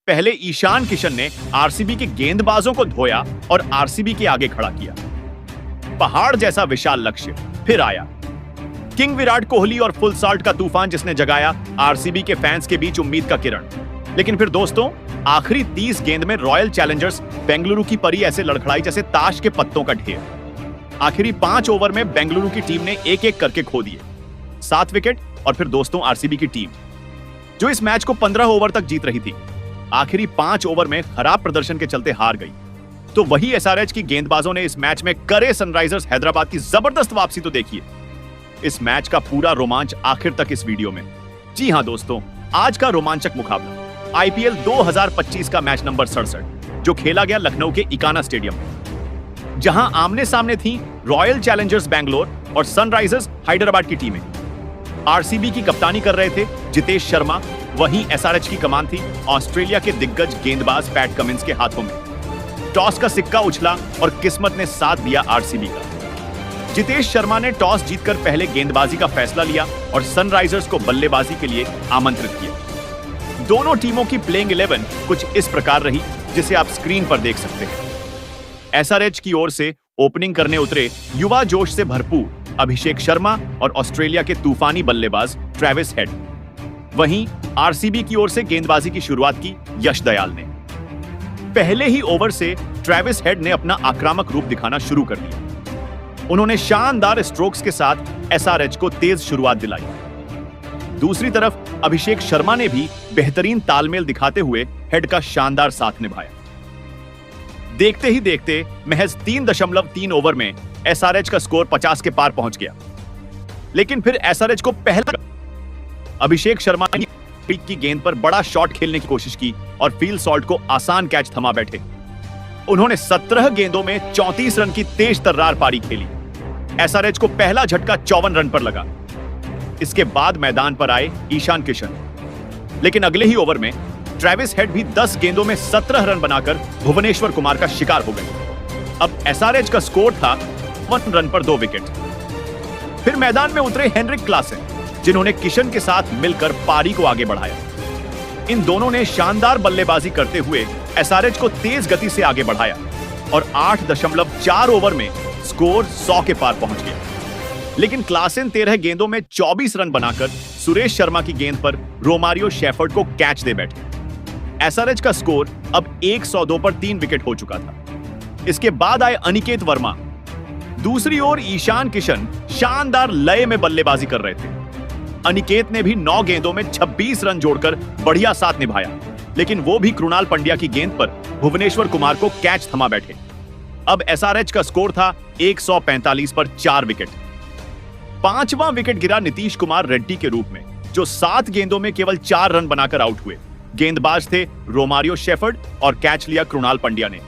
पहले ईशान किशन ने आरसीबी के गेंदबाजों को धोया और आरसीबी के आगे खड़ा किया। पहाड़ जैसा विशाल लक्ष्य फिर आया। किंग विराट कोहली और फुल साल्ट का तूफान जिसने जगाया आरसीबी के फैंस के बीच उम्मीद का किरण। लेकिन फिर दोस्तों, आखिरी 30 गेंद में रॉयल चैलेंजर्स बेंगलुरु की परी ऐसे लड़खड़ाई जैसे ताश के पत्तों का ढेर। आखिरी 5 ओवर में बेंगलुरु की टीम ने एक एक करके खो दिए 7 विकेट। और फिर दोस्तों, आरसीबी की टीम जो इस मैच को 15 ओवर तक जीत रही थी, आखिरी 5 ओवर में खराब प्रदर्शन के चलते हार गई। तो वही एसआरएच की गेंदबाजों ने इस मैच में करे सनराइजर्स हैदराबाद की जबरदस्त वापसी तो देखिए। इस मैच का पूरा रोमांच आखिर तक इस वीडियो में। जी हां दोस्तों, आज का रोमांचक मुकाबला आईपीएल 2025 का मैच नंबर 67 जो खेला गया लखनऊ के इकाना स्टेडियम में, जहां आमने सामने थी रॉयल चैलेंजर्स बैंगलोर और सनराइजर्स हैदराबाद की टीमें। आरसीबी की कप्तानी कर रहे थे जितेश शर्मा, वहीं एसआरएच की कमान थी ऑस्ट्रेलिया के दिग्गज गेंदबाज पैट कमिंस के हाथों में। टॉस का सिक्का उछला और किस्मत ने साथ दिया आरसीबी का। जितेश शर्मा ने टॉस जीतकर पहले गेंदबाजी का फैसला लिया और सनराइजर्स को बल्लेबाजी के लिए आमंत्रित किया। दोनों टीमों की प्लेइंग 11 कुछ इस प्रकार रही जिसे आप स्क्रीन पर देख सकते हैं। एसआरएच की ओर से ओपनिंग करने उतरे युवा जोश से भरपूर अभिषेक शर्मा और ऑस्ट्रेलिया के तूफानी बल्लेबाज ट्रेविस हेड। वहीं आरसीबी की ओर से गेंदबाजी की शुरुआत की यश दयाल ने। पहले ही ओवर से ट्रेविस हेड ने अपना आक्रामक रूप दिखाना शुरू कर दिया। उन्होंने शानदार स्ट्रोक्स के साथ एसआरएच को तेज शुरुआत दिलाई। दूसरी तरफ अभिषेक शर्मा ने भी बेहतरीन तालमेल दिखाते हुए हेड का शानदार साथ निभाया। देखते ही देखते महज 3.3 ओवर में एसआरएच का स्कोर 50 के पार पहुंच गया। लेकिन फिर एसआरएच को पहला अभिषेक शर्मा ने की गेंद पर बड़ा शॉट खेलने की कोशिश की और फील सॉल्ट को आसान कैच थमा बैठे। उन्होंने 17 गेंदों में 34 रन की तेज तर्रार पारी खेली। एसआरएच को पहला झटका 54 रन पर लगा। इसके बाद मैदान पर आए ईशान किशन, लेकिन अगले ही ओवर में ट्रेविस हेड भी 10 गेंदों में 17 रन बनाकर भुवनेश्वर कुमार का शिकार हो गए। अब एसआरएच का स्कोर था 1 रन पर 2 विकेट। फिर मैदान में उतरे हेनरिक क्लासन, जिन्होंने किशन के साथ मिलकर पारी को आगे बढ़ाया। इन दोनों ने शानदार बल्लेबाजी करते हुए एसआरएच को तेज गति से आगे बढ़ाया और 8.4 ओवर में स्कोर 100 के पार पहुंच गया। लेकिन क्लासन 13 गेंदों में 24 रन बनाकर सुरेश शर्मा की गेंद पर रोमारियो शेफर्ड को कैच दे बैठे। एसआरएच का स्कोर अब 102 पर 3 विकेट हो चुका था। इसके बाद आए अनिकेत वर्मा। दूसरी ओर ईशान किशन शानदार लय में बल्लेबाजी कर रहे थे। अनिकेत ने भी 9 गेंदों में 26 रन जोड़कर बढ़िया साथ निभाया, लेकिन वो भी कृणाल पंड्या की गेंद पर भुवनेश्वर कुमार को कैच थमा बैठे। अब एसआरएच का स्कोर था 145 पर 4 विकेट। 5वां विकेट गिरा नीतीश कुमार रेड्डी के रूप में, जो 7 गेंदों में केवल 4 रन बनाकर आउट हुए। गेंदबाज थे रोमारियो शेफर्ड और कैच लिया कृणाल पंड्या ने।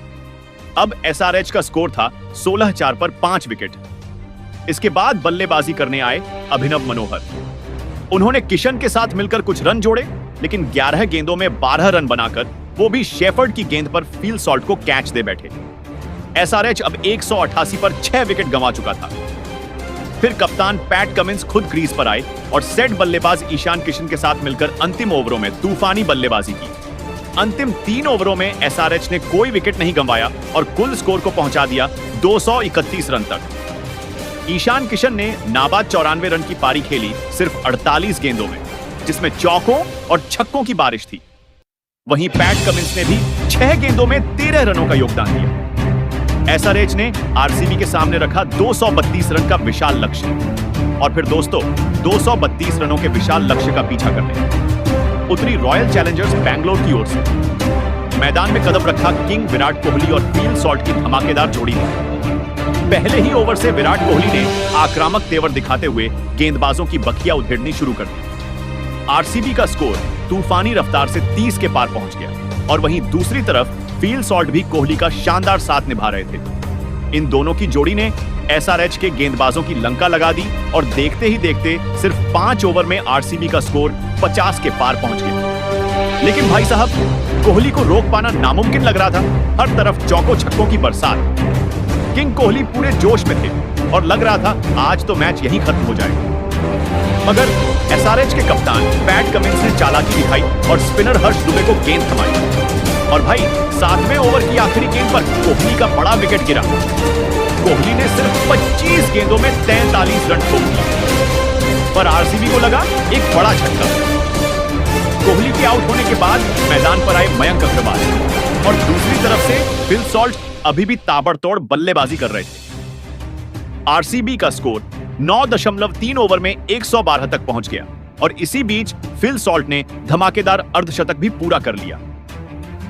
अब एसआरएच का स्कोर था 16-4 पर 5 विकेट। इसके बाद बल्लेबाजी करने आए अभिनव मनोहर। उन्होंने किशन के साथ मिलकर कुछ रन जोड़े, लेकिन 11 गेंदों में 12 रन बनाकर वो भी शेफर्ड की गेंद पर फील सॉल्ट को कैच दे बैठे। एसआरएच अब 188 पर 6 विकेट गंवा चुका था। फिर कप्तान पैट कमिंस खुद क्रीज पर आए और सेट बल्लेबाज ईशान किशन के साथ मिलकर अंतिम ओवरों में तूफानी बल्लेबाजी की। अंतिम 3 ओवरों में एसआरएच ने कोई विकेट नहीं गंवाया और कुल स्कोर को पहुंचा दिया 231 रन तक। ईशान किशन ने नाबाद 94 रन की पारी खेली सिर्फ 48 गेंदों में, जिसमें चौकों और छक्कों की बारिश थी। वहीं पैट कमिंस ने भी 6 गेंदों में 13 रनों का योगदान दिया। एसआरएच ने आरसीबी के सामने रखा 232 रन का विशाल लक्ष्य और फिर दोस्तों 232 रनों के विशाल लक्ष्य का पीछा करने उतरी रॉयल चैलेंजर्स बैंगलोर की ओर से। मैदान में कदम रखा किंग विराट कोहली और फील सॉल्ट की धमाकेदार जोड़ी ने। पहले ही ओवर से विराट कोहली ने आक्रामक तेवर दिखाते हुए गेंदबाजों की बखिया उधेड़नी शुरू कर दी। आरसीबी का स्कोर तूफानी रफ्तार से 30 के पार पहुंच गया और वहीं दूसरी तरफ फील सॉल्ट भी कोहली का शानदार साथ निभा रहे थे। इन दोनों की जोड़ी ने एसआरएच के गेंदबाजों की लंका लगा दी और देखते ही देखते सिर्फ 5 ओवर में आरसीबी का स्कोर 50 के पार पहुंच गया। लेकिन भाई साहब, कोहली को रोक पाना नामुमकिन लग रहा था। हर तरफ चौकों छक्कों की बरसात। किंग कोहली पूरे जोश में थे और लग रहा था आज तो मैच यहीं खत्म हो जाएगा। मगर एसआरएच के कप्तान पैट कमिंस ने चालाकी दिखाई और स्पिनर हर्ष दुबे को गेंद थमाई। और भाई 7वें ओवर की आखिरी गेंद पर कोहली का बड़ा विकेट गिरा। कोहली ने सिर्फ 25 गेंदों में 43 रन ठोक दिए, पर आरसीबी को लगा एक बड़ा झटका। कोहली के आउट होने के बाद मैदान पर आए मयंक अग्रवाल और दूसरी तरफ से फिल सॉल्ट अभी भी ताबड़तोड़ बल्लेबाजी कर रहे थे। आरसीबी का स्कोर 9.3 ओवर में 112 तक पहुंच गया और इसी बीच फिल सॉल्ट ने धमाकेदार अर्धशतक भी पूरा कर लिया।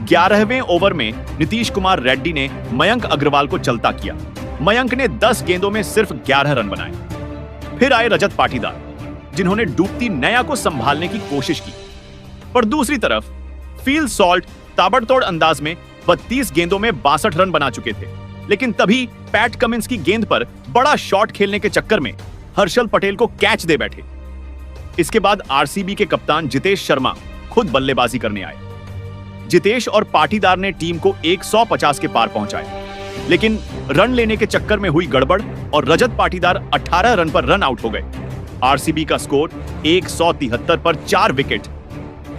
11वें ओवर में नीतीश कुमार रेड्डी ने मयंक अग्रवाल को चलता किया। मयंक ने 10 गेंदों में सिर्फ 11 रन बनाए। फिर आए रजत पाटीदार, जिन्होंने डूबती नैया को संभालने की कोशिश की, पर दूसरी तरफ फिल सॉल्ट ताबड़तोड़ अंदाज में 32 गेंदों में 62 रन बना चुके थे। लेकिन तभी पैट कमिंस की गेंद पर बड़ा शॉट खेलने के चक्कर में हर्षल पटेल को कैच दे बैठे। इसके बाद आरसीबी के कप्तान जितेश शर्मा खुद बल्लेबाजी करने आए। जितेश और पाटीदार ने टीम को 150 के पार पहुंचाया, लेकिन रन लेने के चक्कर में हुई गड़बड़ और रजत पाटीदार 18 रन पर रन आउट हो गए। आरसीबी का स्कोर 173 पर 4 विकेट।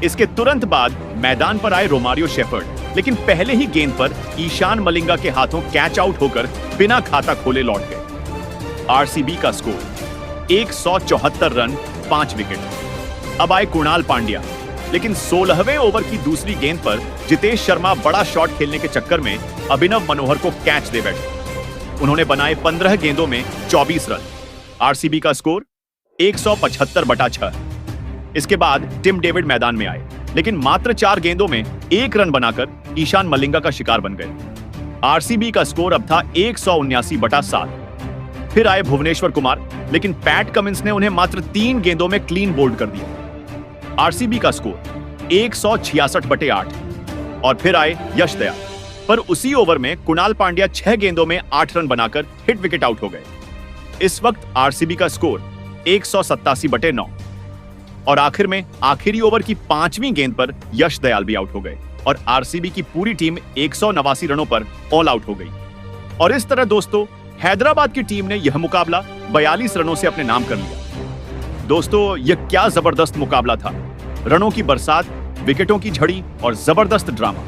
इसके तुरंत बाद मैदान पर आए रोमारियो शेफर्ड, लेकिन पहले ही गेंद पर ईशान मलिंगा के हाथों कैच आउट होकर बिना खाता खोले लौट गए। आरसीबी का स्कोर 174 रन 5 विकेट। अब आए कुणाल पांड्या, लेकिन 16वें ओवर की दूसरी गेंद पर जितेश शर्मा बड़ा शॉट खेलने के चक्कर में अभिनव मनोहर को कैच दे बैठे। उन्होंने बनाए 15 गेंदों में 24 रन। आरसीबी का स्कोर 175/6। इसके बाद टिम डेविड मैदान में आए, लेकिन मात्र 4 गेंदों में 1 रन बनाकर ईशान मलिंगा का शिकार बन गए। आरसीबी का स्कोर अब था 179/7। फिर आए भुवनेश्वर कुमार, लेकिन पैट कमिंस ने उन्हें मात्र 3 गेंदों में क्लीन बोल्ड कर दिया। आरसीबी का स्कोर 166/8। और फिर आए यश दयाल, पर उसी ओवर में कुणाल पांड्या 6 गेंदों में 8 रन बनाकर हिट विकेट आउट हो गए। इस वक्त आरसीबी का स्कोर 187/9। और आखिर में आखिरी ओवर की 5वीं गेंद पर यश दयाल भी आउट हो गए और आरसीबी की पूरी टीम 189 रनों पर ऑल आउट हो गई। और इस तरह दोस्तों हैदराबाद की टीम ने यह मुकाबला 42 रनों से अपने नाम कर लिया। दोस्तों यह क्या जबरदस्त मुकाबला था। रनों की बरसात, विकेटों की झड़ी और जबरदस्त ड्रामा।